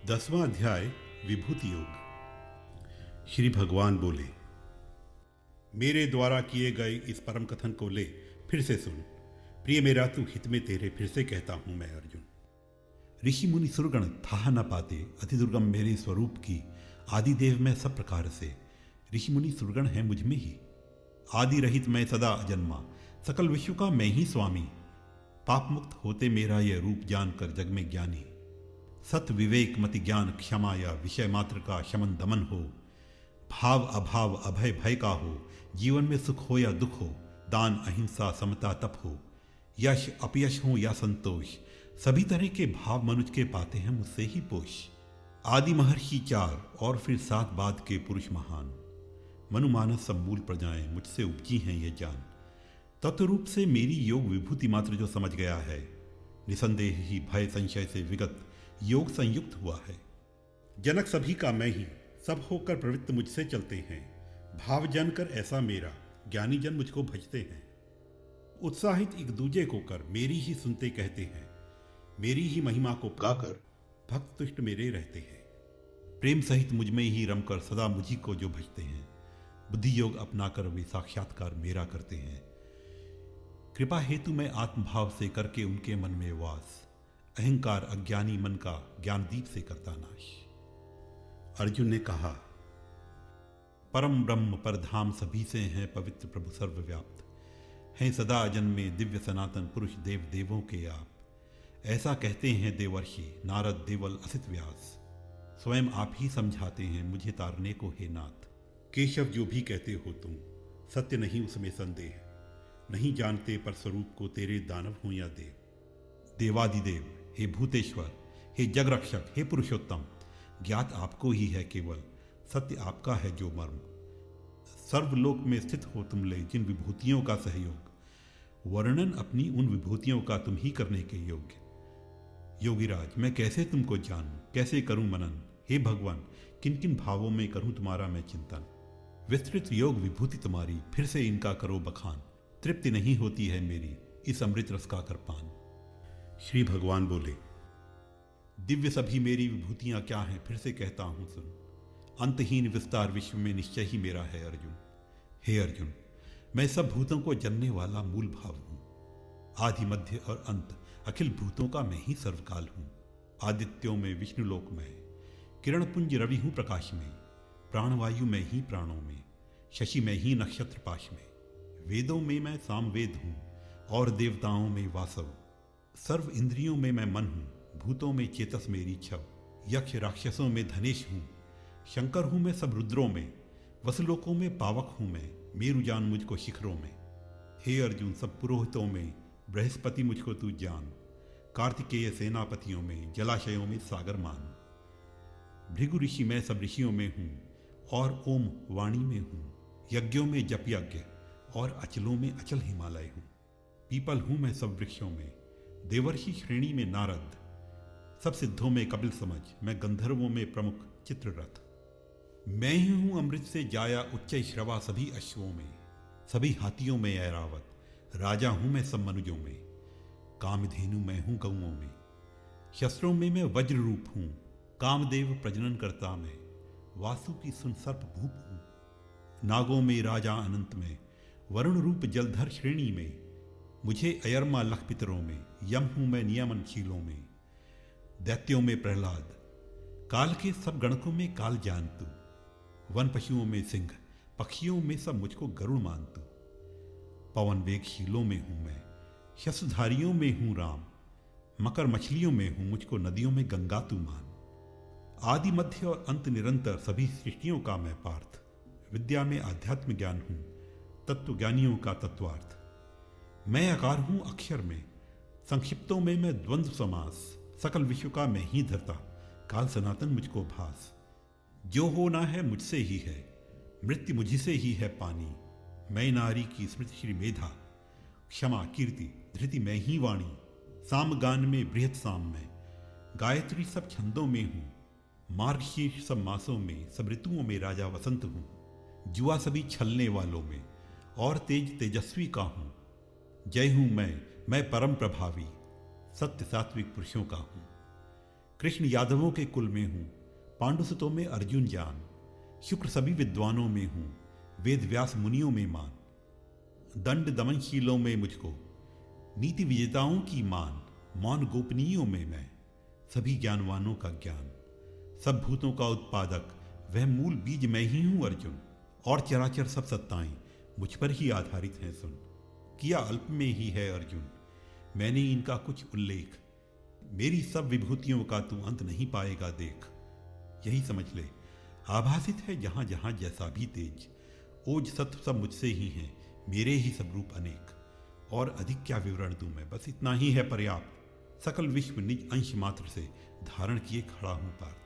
10वां अध्याय विभूति योग। श्री भगवान बोले, मेरे द्वारा किए गए इस परम कथन को ले फिर से सुन। प्रिय मेरा, तू हित में तेरे फिर से कहता हूं मैं अर्जुन। ऋषि मुनि सुरगण था न पाते अति दुर्गम मेरे स्वरूप की आदिदेव मैं सब प्रकार से। ऋषि मुनि सुरगण है मुझ में ही आदि रहित मैं सदा अजन्मा, सकल विश्व का मैं ही स्वामी। पाप मुक्त होते मेरा यह रूप जानकर जग में ज्ञानी। सत विवेक मति ज्ञान क्षमा या विषय मात्र का शमन दमन हो। भाव अभाव अभय भय का हो, जीवन में सुख हो या दुख हो। दान अहिंसा समता तप हो, यश अपयश हो या संतोष। सभी तरह के भाव मनुष्य के पाते हैं मुझसे ही पोष। आदि महर्षि 4 और फिर 7 बाद के पुरुष महान। मनुमानस सब मूल प्रजाएं मुझसे उपजी हैं ये जान। तत्वरूप से मेरी योग विभूति मात्र जो समझ गया है, निसंदेह ही भय संशय से विगत योग संयुक्त हुआ है। जनक सभी का मैं ही, सब होकर प्रवृत्त मुझसे चलते हैं। भाव जानकर ऐसा मेरा, ज्ञानी जन मुझको भजते हैं। उत्साहित एक दूजे को कर मेरी ही सुनते कहते हैं। मेरी ही महिमा को गाकर भक्त तुष्ट मेरे रहते हैं। प्रेम सहित मुझ में ही रमकर सदा मुझी को जो भजते हैं। बुद्धि योग अपनाकर वे साक्षात्कार मेरा करते हैं। कृपा हेतु मैं आत्मभाव से करके उनके मन में वास, अहंकार अज्ञानी मन का ज्ञानदीप से करता नाश। अर्जुन ने कहा, परम ब्रह्म परधाम सभी से हैं पवित्र प्रभु सर्वव्याप्त। हैं सदा जन्मे दिव्य सनातन पुरुष देव देवों के आप। ऐसा कहते हैं देवर्षि नारद देवल असित व्यास। स्वयं आप ही समझाते हैं मुझे तारने को हे नाथ। केशव जो भी कहते हो तुम, सत्य नहीं उसमें संदेह। नहीं जानते पर स्वरूप को तेरे दानव हो या देव। देवादिदेव हे भूतेश्वर, हे जगरक्षक, हे पुरुषोत्तम, ज्ञात आपको ही है केवल, सत्य आपका है जो मर्म। सर्वलोक में स्थित हो तुम ले जिन विभूतियों का सहयोग, वर्णन अपनी उन विभूतियों का तुम ही करने के योग्य। योगीराज मैं कैसे तुमको जानूं, कैसे करूं मनन। हे भगवान, किन किन भावों में करूं तुम्हारा मैं चिंतन। विस्तृत योग विभूति तुम्हारी, फिर से इनका करो बखान। तृप्ति नहीं होती है मेरी इस अमृत रस का कर पान। श्री भगवान बोले, दिव्य सभी मेरी विभूतियां क्या हैं फिर से कहता हूं सुन। अंतहीन विस्तार विश्व में निश्चय ही मेरा है अर्जुन। हे अर्जुन, मैं सब भूतों को जनने वाला मूल भाव हूं। आदि मध्य और अंत अखिल भूतों का मैं ही सर्वकाल हूं। आदित्यों में विष्णुलोक में, किरण पुंज रवि हूं प्रकाश में। प्राणवायु में ही प्राणों में, शशि में ही नक्षत्र पाश में। वेदों में मैं सामवेद हूं और देवताओं में वासव। सर्व इंद्रियों में मैं मन हूं, भूतों में चेतस मेरी छव। यक्ष राक्षसों में धनेश हूं, शंकर हूं मैं सब रुद्रों में। वसुलोकों में पावक हूं मैं, मेरु जान मुझको शिखरों में। हे अर्जुन, सब पुरोहितों में बृहस्पति मुझको तू जान। कार्तिकेय सेनापतियों में, जलाशयों में सागर मान। भृगु ऋषि मैं सब ऋषियों में हूं और ओम वाणी में हूं। यज्ञों में जप यज्ञ और अचलों में अचल हिमालय हूं। पीपल हूं मैं सब वृक्षों में, देवर्षि श्रेणी में नारद। सब सिद्धों में कपिल समझ, मैं गंधर्वों में प्रमुख चित्ररथ। मैं ही हूं अमृत से जाया उच्च श्रवा सभी अश्वों में। सभी हाथियों में ऐरावत, राजा हूं मैं सब मनुजों में। कामधेनु मैं हूं गौओं में, शस्त्रों में मैं वज्र रूप हूं। कामदेव प्रजनन करता मैं, वासु की सुन सर्प भूप हूं। नागों में राजा अनंत में, वरुण रूप जलधर श्रेणी में। मुझे अयर्मा लख पितरों में, यम हूं मैं नियमनशीलों में। दैत्यों में प्रहलाद, काल के सब गणकों में काल जान तू। वन पशुओं में सिंह, पक्षियों में सब मुझको गरुड़ मान तू। पवन वेगशीलों में हूं मैं, शस्त्रधारियों में हूं राम। मकर मछलियों में हूं, मुझको नदियों में गंगा तू मान। आदि मध्य और अंत निरंतर सभी सृष्टियों का मैं पार्थ। विद्या में आध्यात्म ज्ञान हूं, तत्व ज्ञानियों का तत्वार्थ। मैं आकार हूं अक्षर में, संक्षिप्तों में मैं द्वंद्व समास। सकल विश्व का मैं ही धरता, काल सनातन मुझको भास। जो होना है मुझसे ही है, मृत्यु मुझी से ही है पानी। मैं नारी की स्मृति श्री मेधा, क्षमा कीर्ति धृति मैं ही वाणी। साम गान में बृहत साम में, गायत्री सब छंदों में हूं। मार्गशीर्ष सब मासों में, सब ऋतुओं में राजा वसंत हूं। जुआ सभी छलने वालों में और तेज तेजस्वी का हूं। जय हूं मैं परम प्रभावी, सत्य सात्विक पुरुषों का हूं। कृष्ण यादवों के कुल में हूँ, पांडुसुतों में अर्जुन जान, शुक्र सभी विद्वानों में हूँ, वेद व्यास मुनियों में मान, दंड दमनशीलों में मुझको, नीति विजेताओं की मान, मौन गोपनीयों में मैं, सभी ज्ञानवानों का ज्ञान, सब भूतों का उत्पादक, वह मूल बीज मैं ही हूँ अर्जुन, और चराचर सब सत्ताएं मुझ पर ही आधारित हैं सुन। किया अल्प में ही है अर्जुन, मैंने इनका कुछ उल्लेख, मेरी सब विभूतियों का तू अंत नहीं पाएगा देख। यही समझ ले, आभासित है जहां जहां जैसा भी तेज, ओज सत्व सब मुझसे ही हैं, मेरे ही सब रूप अनेक, और अधिक क्या विवरण दूं मैं, बस इतना ही है पर्याप्त। सकल विश्व निज अंश मात्र से धारण किए खड़ा हूं पार्थ।